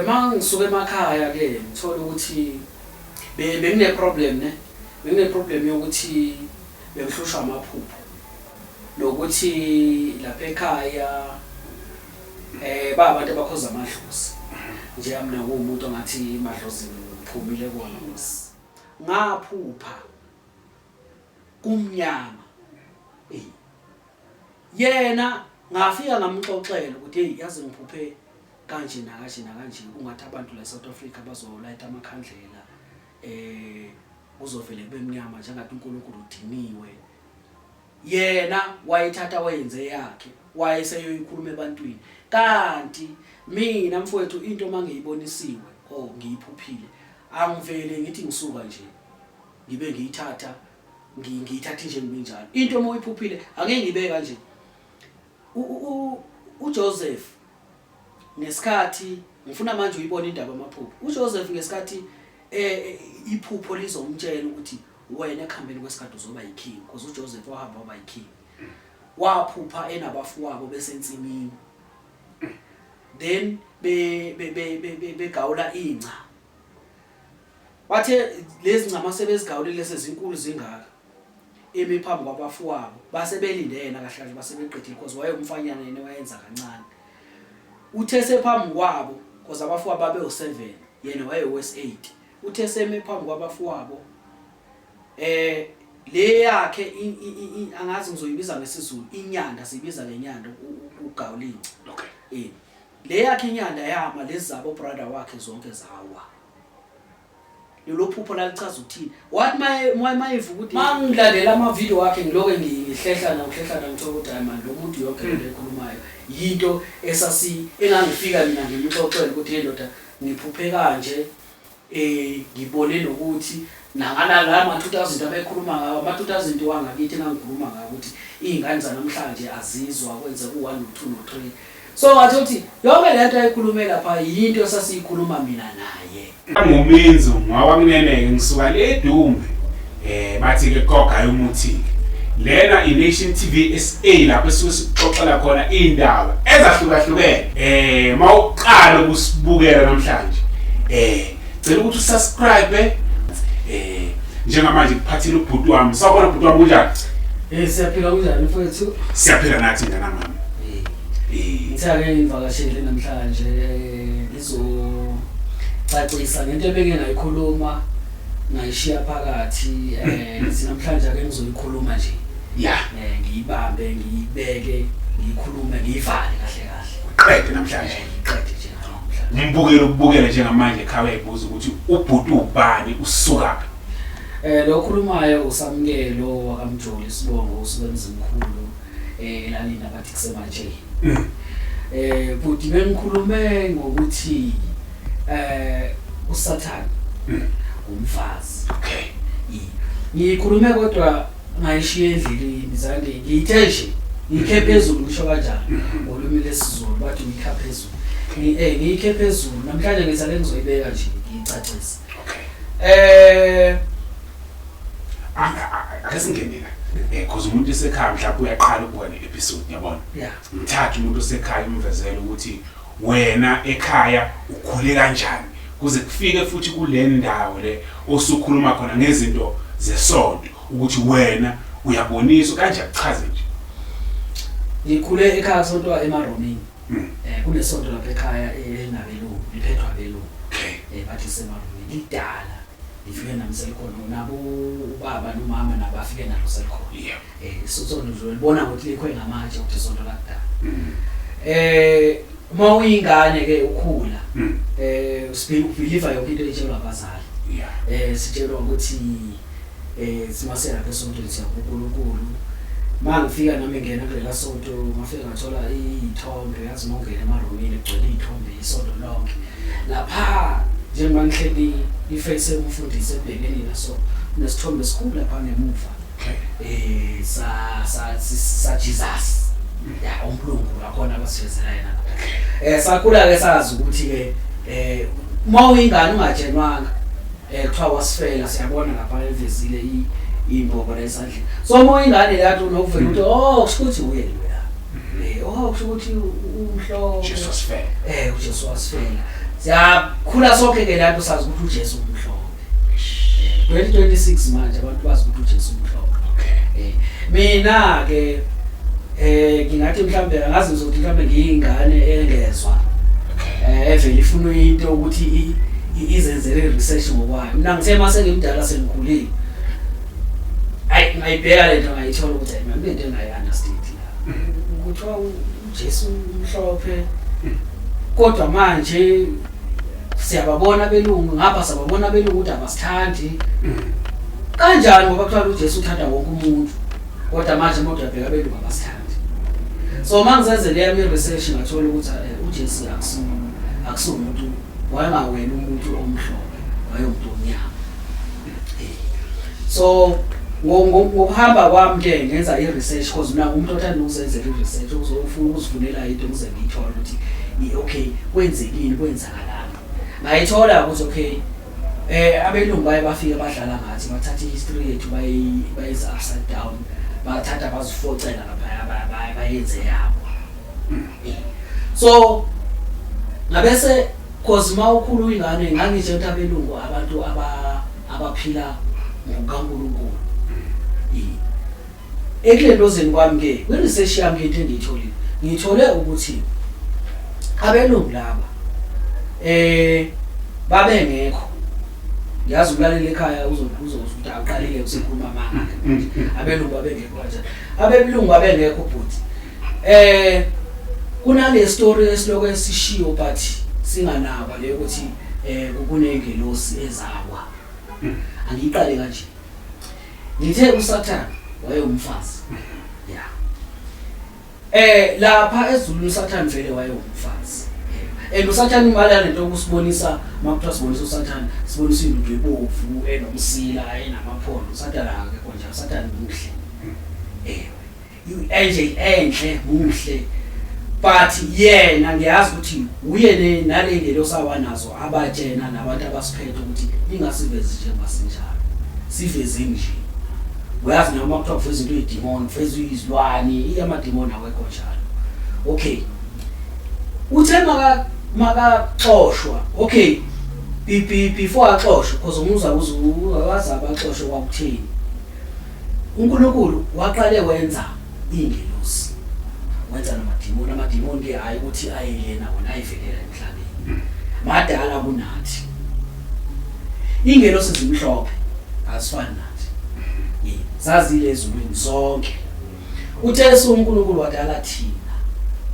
Mangisuke emakhaya ke ngithola ukuthi bengine problem ne. Bengine problem yokuthi bengihlushwa amaphupho. Nokuthi lapha ekhaya babantu abakhoza amadlozi. Nje mina ngumuntu ongathi amadlozi ngiphumile kuona ngosi. Ngaphupha kumnyama. Yena ngafika ngamxoxela ukuthi hey yazi ngiphuphe kanje nakanje kungathi abantu la South Africa bazolayita amakhandlela uzovele kube mnyama njengathi uNkulunkulu udiniwe. Yena wayithatha wayenze yakhe wayeseyoyikhuluma ebantwini kanti mina mfowethu into mangiyibonisiwe ngiyiphuphile angivele ngithi ngisuka nje ngibe ngiyithatha ngiyithatha nje njalo into uma uyiphuphile angeke ngibe kanje. uJoseph ngesikhathi ngifuna manje uyibona indaba amaphupho. uJoseph ngesikhathi iphupho lizomtshela ukuthi wena ekhambeni kwesikhathi uzoba yiking because uJoseph wahamba waba yiking. Waphupha enabafowabo besensimini. Then begawula inca. Bathe lezi nca masebezigawulile sezinkulu zingaka. Emi phambi kwabafowabo base belinde yena kahle basebeqedile because wayemfanyana yena wayenza kancane. Uthe sephambi kwabo because abafowabo babe u7 yena wayewes 8. Uthe seme phambi kwabafowabo le yakhe angazi ngizoyibiza ngesizulu inyanda sibiza lenyanda ugawulinci. Okay. Le yakhe inyanda yama lezabo brother wakhe zonke zawa. Lelo phupho lalichaza ukuthini. Wathi mayivuka ukuthi mangilandela ama video wakhe ngiloke ngihlehlana ngithola ukuthi hayi man lo muntu yonke le ekhulumayo yinto engangifika mina ngimxoxela ukuthi hey ndoda ngiphuphe kanje ngibone nokuthi nangana la ama 2000 abekhuluma ngawo ama 2000 wangakithi engangikhuluma ngawo ukuthi izingane zanamhlanje azizwa kwenze ku1 no2 no3. So wathi uthi yonke lento ayikhulume lapha yinto sasiyikhuluma mina naye. Ngomenzo ngwakwamneneke ngisuka le Dumbe bathi ke Goga yomuthi lena iNation TV SA lapho esuke sixoxela khona indaba ezahlukahlukene mawuqala ukusibukela namhlanje cela ukuthi usubscribe njengamanje kuphathile ubhuti wami sawubona ubhuti wami kunjani siyaphila kunjani mfowethu siyaphila nathi ngana mama ngithake ngivakashele namhlanje ngizocacisa ngento ebeke ngayikhuluma ngayishiya phakathi sinamhlanje ake ngizoyikhuluma nje ngiyibambe ngiyibeke ngiyikhulume ngiyivale kahle qede namhlanje qede nje namhlanje ngimbukela ukubukela njengamanje ekhaya ebuza ukuthi ubhuti ubani usuka lo khulumayo usamkelo wakamjoli Sibongo usebenza umkhulu elalini abathi kusemanje buti bengikhulume ngokuthi uSathane umfazi. Okay. Ngikhulume kodwa ngayishiya endleleni zange ngiyithe nje ngikhe phezulu ngisho kanjani ngolumi lesizulu bathi ngikha phezulu. Ngikhe phezulu namhlanje ngisale ngizoyibeka nje ngicacisa. Okay. Akasingenela because umuntu esekhaya mhlawumbe uyaqala ukubona episode yabona. Yeah. Ngithatha umuntu osekhaya umvezelo ukuthi wena ekhaya ukhule kanjani kuze kufike futhi kule ndawo le osukhuluma khona ngezinto zesonto ukuthi wena uyabonisa kanje akuchaze nje. Ngikhule ekhaya sonto eMaromini. Kunesonto lapha ekhaya elinabelungu liphethwa abelungu. Okay. Bathi seMaromini idala. Ifike namselikhona nabo ubaba nomama nabafike nalo selikhona. Yeah. Sonto nje libona ukuthi likhwe ngamatshe ukuthi sonto lakudala. Uma uyingane ke ukhula ubelieve yonke into etshelwa abazali. Yeah. Sitshelwa ukuthi simasela lapha esontweni siyakuNkulunkulu. Mangifika nami ngena kulela sonto ngafika ngathola izithombe yazi mongena emaromini egcwele izithombe isonto lonke. Lapha njengoba ngihleli iface umfundisi ebhekeni naso nesithombe esikhulu lapha ngemuva. Okay. Sa Jesus. Ya uNkulunkulu akhona abasifezela yena. Sakhula ke sazi ukuthi ke uma uyingane ungajenwanga kuthiwa wasifela siyabona lapha evezile imbobo lesandla. So uma uyingane yathi unokuvela ukuthi kushuthi uye la. kusho ukuthi umhlophe Jesu wasifela. uJesu wasifela. Siyakhula sonke ke lapho sazi ukuthi uJesu umhlophe. 2026 manje abantu bazi ukuthi uJesu umhlophe. Okay. Mina ke ngingathi mhlambe angazi ngizothi mhlambe ngiyingane engezwa. Evele ifuna into ukuthi izenzele research ngokwayo. Mina ngithe mase ngimdala sengikhulile. Ngayibheka lento ngayithola ukuthi mina into engayi-understand la. Kuthiwa uJesu umhlophe. Kodwa manje siyababona belungu ngapha sababona belungu ukuthi abasithandi. Kanjani ngoba kuthiwa uJesu uthanda wonke umuntu. Kodwa manje umuntu uyabheka belungu abasithandi. So mangizenze le yami research ngathola ukuthi uJesu akusumuntu wayengawena umuntu omhlophe, wayemuntu omnyama. So ngokuhamba kwami ke ngenza i-research because mina umuntu othanda ukuzenzela i-research uzofuna ukuzifunela into ukuze ngiyithole ukuthi okay kwenzekini kwenzakalani. Ngayithola ukuthi okay abelungu baye bafike badlala ngathi bathatha i-history yethu bayisa upside down bathatha bazifocela lapha bayenze yabo. So ngabese cause mawukhulu ingane ngangitshe ukuthi abelungu abantu abaphila ngokaNkulunkulu. Ekulendozeni kwami ke kwi-research yami into engiyitholile ngithole ukuthi abelungu laba babengekho. Ngiyazi ukulalela ekhaya uzothi aqalile ukusikhuluma manga. Abelungu babengekho kanjani? Abelungu babengekho but kunale story esiloko esishiyo but singanaba le ukuthi kunengelosi ezawa. Angiqale kanje. Ngithe uSathane wayewumfazi. Yeah. Lapha ezulwini uSathane vele wayewumfazi. uSathane imali lento okusibonisa makuthiwa sibonisa uSathane sibonisa into ebovu enomsila enamaphondo. uSathane akekho nje. uSathane muhle. Angel enhle muhle. But yena ngiyazi ukuthi uye nale ngelo sawanazo abatshena nabantu abasiphethe ukuthi ingasivezi nje masinjalo. Siveze nje. Uyazi noma kuthiwa kuveza into yedemon, kuveza izilwane, iyamademon awekho njalo. Okay. Uthe makaxoshwa. Okay. Before axoshwe because uwazi abaxoshwe kwakuthini. uNkulunkulu waqale wenza ingelosi. Wenza namademon ke hayi ukuthi ayena wona ayivelela emhlabeni. Madala kunathi. Ingelosi zimhlophe asifani nathi. Zazi ezulwini zonke. Uthe uNkulunkulu wadala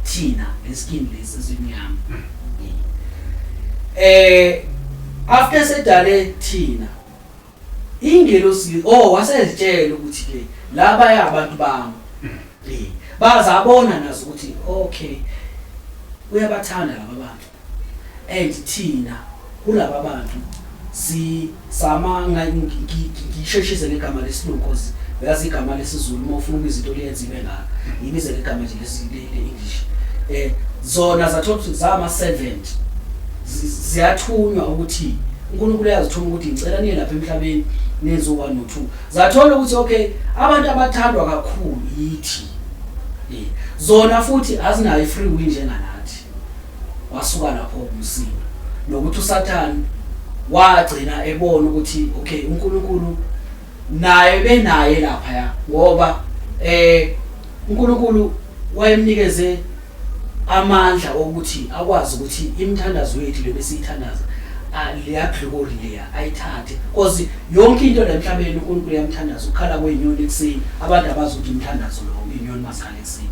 thina leskin lesi simnyama. After sedale thina ingelosi wasezitshela ukuthi ke laba yabantu bami. Bazabona nazo ukuthi okay uyabathanda laba bantu and thina kulaba bantu samanga ngisheshise legama lesilungu because uyazi igama lesizulu uma ufuna izinto liyenza ibe ngaka ibize legama nje le-English. Zona zathothi zama servant ziyathunywa ukuthi uNkulunkulu uyazithuma ukuthi ngicela niye lapha emhlabeni nenze 1 no 2. Zathola ukuthi okay abantu abathandwa kakhulu yithi. Zona futhi azinayo free will njenganathi. Wasuka lapho umsindo nokuthi uSathane wagcina ebona ukuthi okay uNkulunkulu naye benaye lapha ya ngoba uNkulunkulu wayemnikeze amandla ukuthi akwazi ukuthi imithandazo yethu le besiyithandaza liyaphlikorileya ayithathe because yonke into la emhlabeni uNkulunkulu yamthandaza ukukhala kwenyoni ekseni abantu abazi ukuthi umthandazo lo inyoni masikhala ekseni.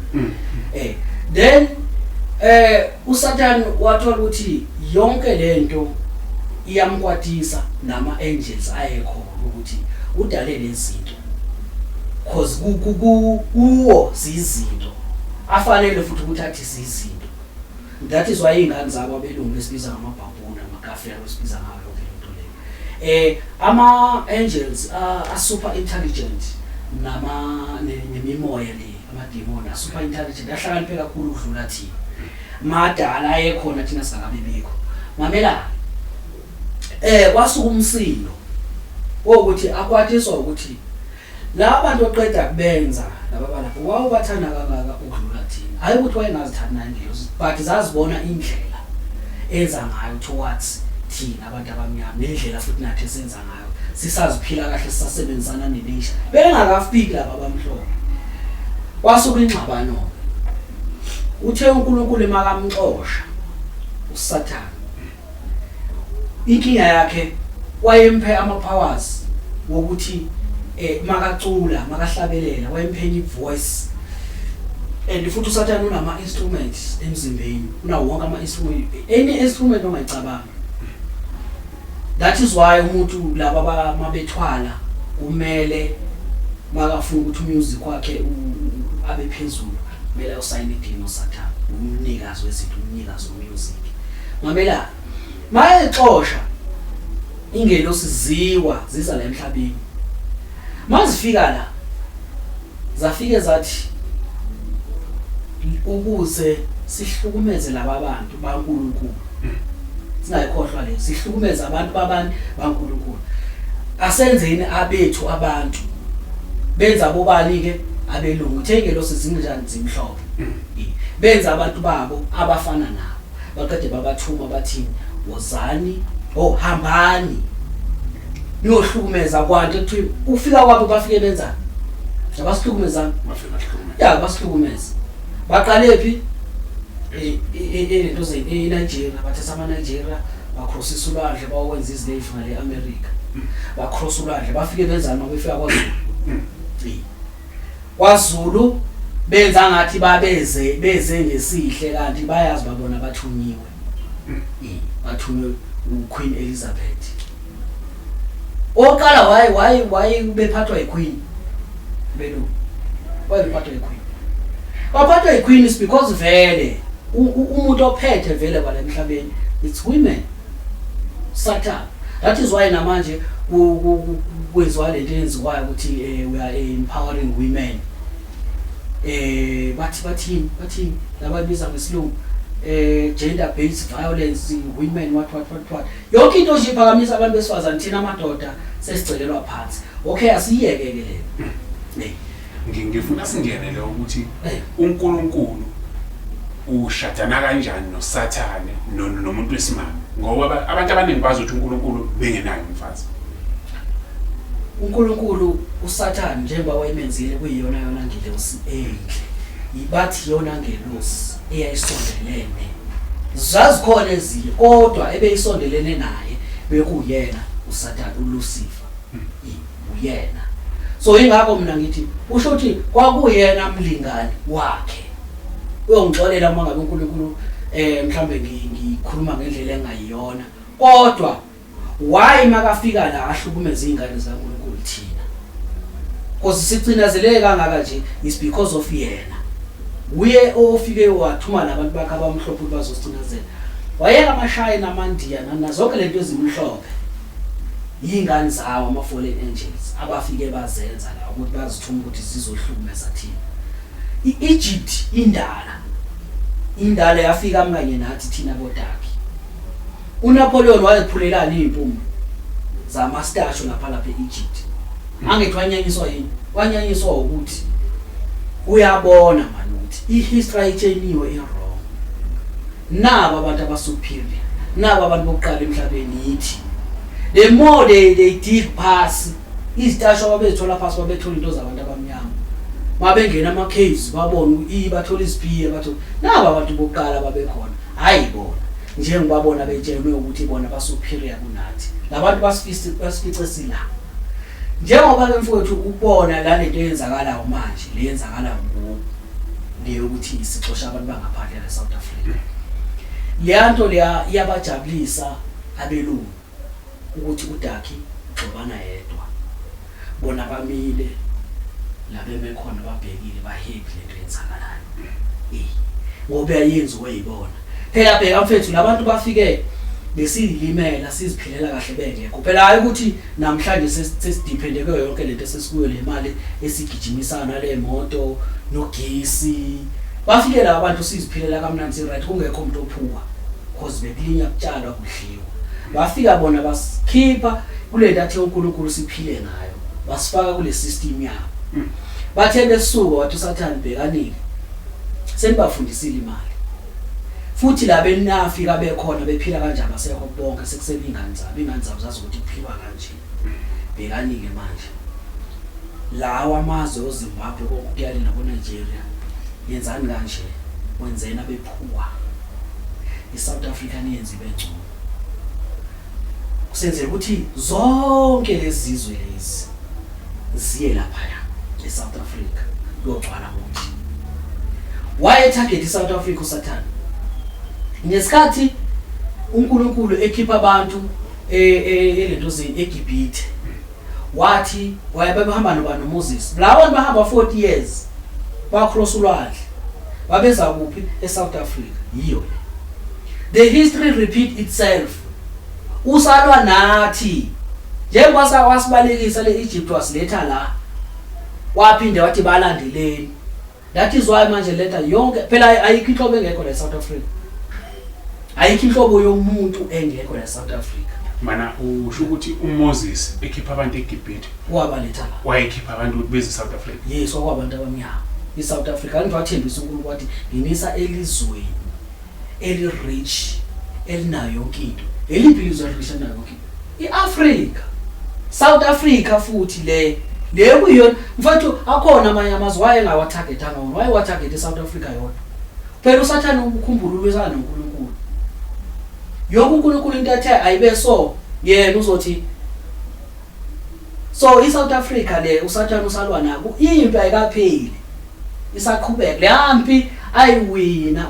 Then uSathane wathola ukuthi yonke lento iyamkwatisa nama angels ayekho ukuthi udale lezinto because kuwo zizinto afanele futhi ukuthi athi zizinto. That is why ingane zabo abelungu besibiza ngamabhabhuna amagafela besibiza ngayo lonke into le. Ama angels are super intelligent nemimoya le amademon are super intelligent ahlakaniphe kakhulu ukudlula thina. Madala ayekhona thina sakabe bikho. Mamela kwasuka umsindo ukuthi akwatiswa ukuthi la bantu oqeda kubenza laba balapho wawubathanda kangaka ukudlula thina. hayi ukuthi wayengazithandi naye ingelosi, but zazibona indlela enza ngayo towards thina abantu abamnyama, nendlela futhi nathi esenza ngayo sisaziphila kahle sisasebenzisana nenation. Bengakafiki laba abamhlophe kwasuka ingxabano. Uthe uNkulunkulu emakamxosha uSathane, inkinga yakhe wayemphe ama-powers wokuthi makacula makahlabelela, wayemphe i-voice. And futhi uSathane unama-instruments emzimbeni, unawo wonke ama-instrument, any instrument ongayicabanga. That is why umuntu laba mabethwala kumele makafuna ukuthi umusic wakhe abe phezulu, kumele usayine idini noSathane, umnikazi wezinto, umnikazi womusic. Mamela mayexosha ingelosi ziza la emhlabeni, mazifika la zafike zathi ukuze sihlukumeze laba bantu baNkulunkulu, singayikhohlwa le, sihlukumeze abantu baNkulunkulu, asenzeni abethu abantu benza bobani ke abelungu, thengelosi zinjani zimhlophe, benza abantu babo abafana nabo, baqede babathuma bathini, wozani hambani niyohlukumeza kwanti ekuthi ufika kwabo bafike benzani, abasihlukumezana ya basihlukumeza. Baqale phi into eNigeria, bathatha amaNigeria bacrossisa ulwandle bawenza islave ngale America, bacross ulwandle bafike benzani mabefika kwaZulu benza ngathi beze ngesihle kanti bayazi babona bathunyiwe, bathunywe uQueen Elizabeth. Oqala why bephathwa yiQueen belo, why bephathwa yiQueen? Baphathwa yiQueen is because vele umuntu ophethe vele bala emhlabeni it's women, Satan. That is why namanje kwenziwa lento enziwayo ukuthi we are empowering women. Bathini lababiza ngesilungu gender based violence, women what yonke into nje iphakamisa abantu besifazane, thina amadoda sesicelelwa phansi. Okay, asiyeke ke le. Ngifuna singenele ukuthi uNkulunkulu ushadana kanjani noSathane nomuntu wesimanga, ngoba abantu abaningi bazi ukuthi uNkulunkulu bengenayo umfazi. uNkulunkulu uSathane njengoba wayemenzile kuyiyona ngelosi enhle, ibathi yona ngelosi eyayisondelene, zazikhona ezinye kodwa ebeyisondelene naye bekuyena uSathane, uLucifer uyena. So ingakho mina ngithi usho ukuthi kwakuyena mlingani wakhe uyongixolela uma ngabe uNkulunkulu mhlambe ngikhuluma ngendlela engayiyona, kodwa why makafika la ahlukumeza izingane zaNkulunkulu thina, because sicinazeleke kangaka nje is because of yena. Uye ofike wathuma nabantu bakhe abamhlophe bazosicinazela, wayeka amashaya namandiya nazonke lento ezimhlophe, ingane zawo ama-fallen angels abafike bazenza la ukuthi bazithuma ukuthi zizohlukumeza thina. I-Egypt indala yafika mkanye nathi thina bodaki. uNapoleon wayephulelana impumbu zamastatue lapha e-Egypt, angethi wanyanyiswa yini, wanyanyiswa ukuthi uyabona manje ukuthi ihistory ayitsheliwe i-wrong. Naba abantu abasuperior, naba abantu bokuqala emhlabeni yithi. The more they dig past izitasho ababethola phansi, babethola into zabantu abamnyama, mabengena ama-caves babona bathola iziphiye, bathola naba abantu bokuqala babekhona, hayi bona njengobabona betshelwe ukuthi bona basuperior kunathi. Labantu basifice sila njengoba ke mfowethu ukubona la lento eyenzakalayo manje, le yenzakala ngoku leyo ukuthi isixosha abantu bangaphandle eSouth Africa. Leyanto leya iyabajabulisa abelungu ukuthi uDaki xobana yedwa, bona bamile labeme khona babhekile bahappy lento yenzakalayo, ngoba yayenziwe yibona. Phela bheka mfethu labantu bafike besilimela siziphilela kahle bengekho, phela hayi ukuthi namhlanje sesidepende kuyo yonke lento esesikuyo, le mali esigijimisana le moto nogesi. Bafike la abantu siziphilela kamnandi right, kungekho umuntu ophuka because bekulinya kutshalwa kudliwa. Bafika bona basikhipha kule nto uNkulunkulu siphile ngayo, basifaka kule system yabo. Bathe besuka wathi uSathane bhekanike senibafundisile imali futhi la benafika bekhona bephila kanjani asekho bonke sekusele ingane zabo zazi ukuthi kuphilwa kanje bekanike manje lawa amazwe oZimbabwe kokuyali nabo Nigeria yenzani kanje wenzena bephuwa iSouth Africa niyenze bengcono kusenzela ukuthi zonke lezi zizwe lezi ziye lapha eSouth Africa logcwala ngokuthi why target iSouth Africa uSathane ngesikhathi uNkulunkulu ekhipha abantu elento zini eGibhithe wathi wayebehamba noMoses la abantu bahamba 40 years ba cross ulwandle babeza kuphi eSouth Africa yiyo the history repeat itself usalwa nathi njengoba wasibalekisa leEgypt wasiletha la waphinde wathi balandeleni that is why manje letha yonke phela ayikho inhlobo engekho la eSouth Africa ayikho inhlobo yomuntu engekho la South Africa mana usho ukuthi uMoses ekhipha abantu eGibhithe wabaletha la wayekhipha abantu beze South Africa yes okwabantu abamnyama iSouth Africa kanti wathembisa uNkulunkulu wathi nginisa elizweni eli rich elinayo yonke into eliphi ilizwe rich nayo yonke iAfrica South Africa futhi le kuyona mfowethu akhona amanye amazwe wayengawatargetanga wona wayewatarget eSouth Africa yona phela uSathane ukukhumbula ulwesana noNkulunkulu yonke uNkulunkulu into ethe ayibe so yena uzothi so iSouth Africa le uSathane usalwa nako impi ayikapheli isaqhubeka lehampi ayiwina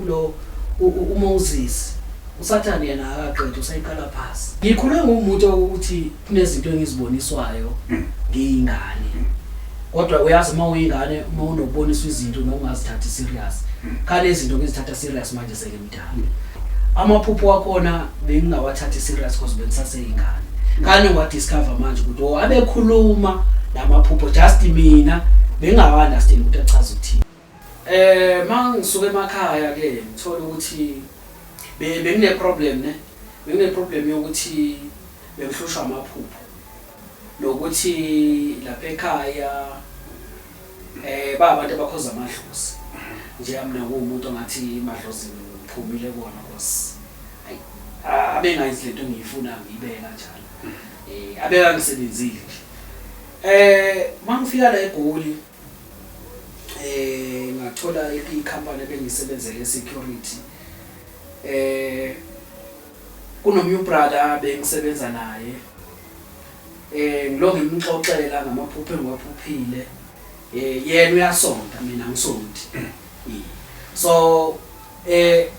ulo uMoses uSathane yena akaqedwe usayiqala phansi ngikhulwe ngumuntu ukuthi kunezinto engiziboniswayo ngiyingane kodwa uyazi uma uyingane uma unokuboniswa izinto nongazithatha serious khale izinto ngizithatha serious manje sekemdala amaphupho wakhona bengingawathathi serious because bengisaseyingane kanye ngadiscover manje ukuthi abekhuluma lamaphupho just mina bengawa understand ukuthi achaza ukuthini mangisuka emakhaya ke ngithola ukuthi bengine problem yokuthi bengihlushwa amaphupho lokuthi lapha ekhaya abantu abakhoza amadlozi nje mina ngumuntu ongathi amadlozi ngiphumile kona because abengayizi lento engiyifuna ngiyibeka kanjalo abeka ngisebenzile mangifika la eGoli ngathola ikhampani ebengisebenzele security kunomnye brother bengisebenza naye ngilonge ngimxoxela ngamaphupho engiwaphuphile yena uyasonta mina ngisondi so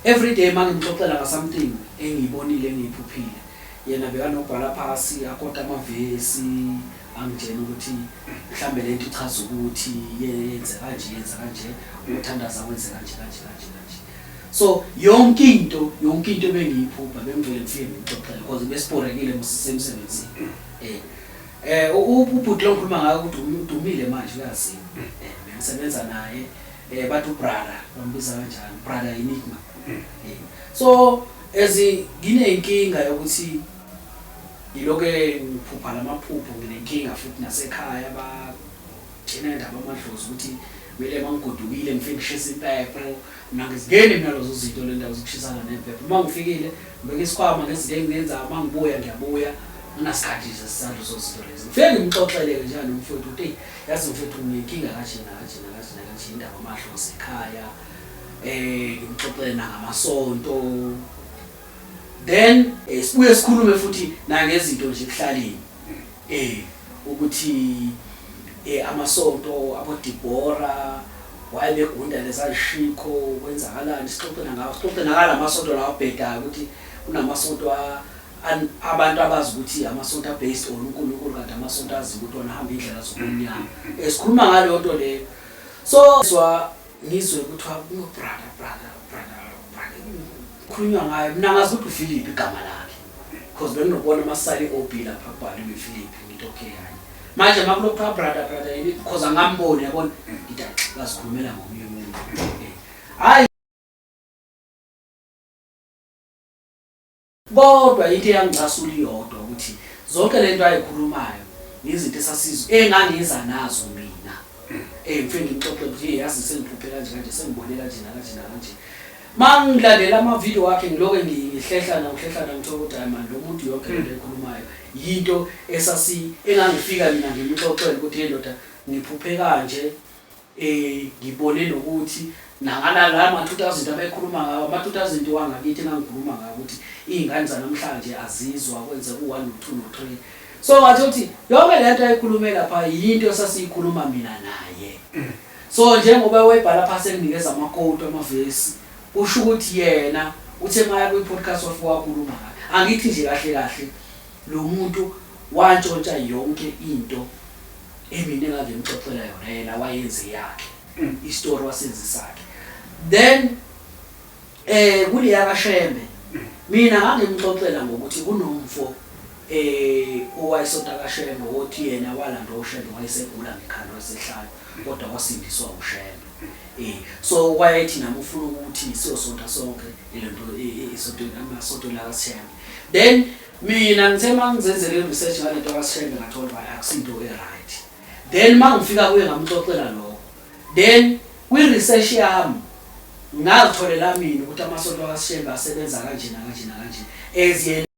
every day mangimxoxela nga something engiyibonile engiyiphuphile yena bekanobhala phasi akhoda amavesi angitshela ukuthi mhlambe lento ichaza ukuthi yenze kanje ukuthandaza kwenze kanje so yonke into bengiyiphupha bengivele ngifike ngixoxela because besiporekile msisemsebenzini ubhuti lo ngikhuluma ngayo ukuthi umdumile manje uyazi bengisebenza naye bathi ubrother bambiza kanjani brother Enigma so nginenkinga yokuthi yiloke ngiphupha lamaphupho nginenkinga futhi nasekhaya bagcina indaba amadlozi ukuthi kumele mangigodukile ngifike ngishisa impepho mina ngizingene mina lezo zinto le ndawo zokushisana nempepho uma ngifikile ngibeke isikhwama ngezinto engiyenza mangibuya ngiyabuya nginasikhathi sesizathu sozinto lezi ngifike ngimxoxele njalo umfowethu ukuthi yazi mfowethu nginenkinga kanje indaba amadlozi ekhaya ngimxoxele ngamasonto then sibuye sikhulume futhi nangezinto nje kuhlaleni ukuthi amasonto abo Dibora wayebegunda lesashiko kwenzakalani sixoxe nangala amasonto lawo bhedayo ukuthi kunamasonto abantu abazi ukuthi amasonto based on uNkulunkulu kanti amasonto azi ukuthi wona hamba indlela zokunyama sikhuluma ngaleyo nto leyo so ngizwe ukuthi brother khulunywa ngayo mina ngazi ukuthi uPhilip igama lakhe because benginobona amasali OB lapha kubhaliwe uPhilip ngithi okay hayi manje makulokho brother yini because angamboni yabona ngithi asikhulumela ngomunye umuntu hayi kodwa into eyangicasula iyodwa ukuthi zonke lento ayikhulumayo izinto esasizwe engangiza nazo mina ngifike ngimxoxe ukuthi yazi sengihluphe kanje sengibone kanje nakanje mangilalela ama video wakhe ngiloke ngihlehla ngithola ukuthi hayi man lo muntu yonke into ekhulumayo yinto engangifika mina ngimxoxela ukuthi hey ndoda ngiphuphe kanje ngibone nokuthi nangala ama 2000 abekhuluma ngawo ama 2000 wangakithi ngangikhuluma ngawo ukuthi izingane zanamhlanje azizwa kwenze u1 no2 no3 so ngathi uthi yonke lento ayikhulume lapha yinto esasiyikhuluma mina naye so njengoba webhala pha senginikeza ama quote amavesi usho ukuthi yena uthe maya kwi podcast wakhuluma angithi nje kahle lo muntu wantshontsha yonke into emine ngake ngixoxela yona yena wayenze yakhe istory wasenzisakhe then kuliya kaShembe mina ngake ngixoxela ngokuthi kunomfo owayesonta kaShembe othi yena walanda uShembe wayesegula ngekhanda wasehlala kodwa wasindiswa uShembe so wayethi nami ufuna ukuthi siyosonta sonke ilento isonto namasonto la kaShembe then mina ngithe mangizenzele research ngalento kaShembe ngathola akusinto right then mangifika kuye ngamxoxela lo then kwi research yami ngazitholela mina ukuthi amasonto kaShembe asebenza kanje as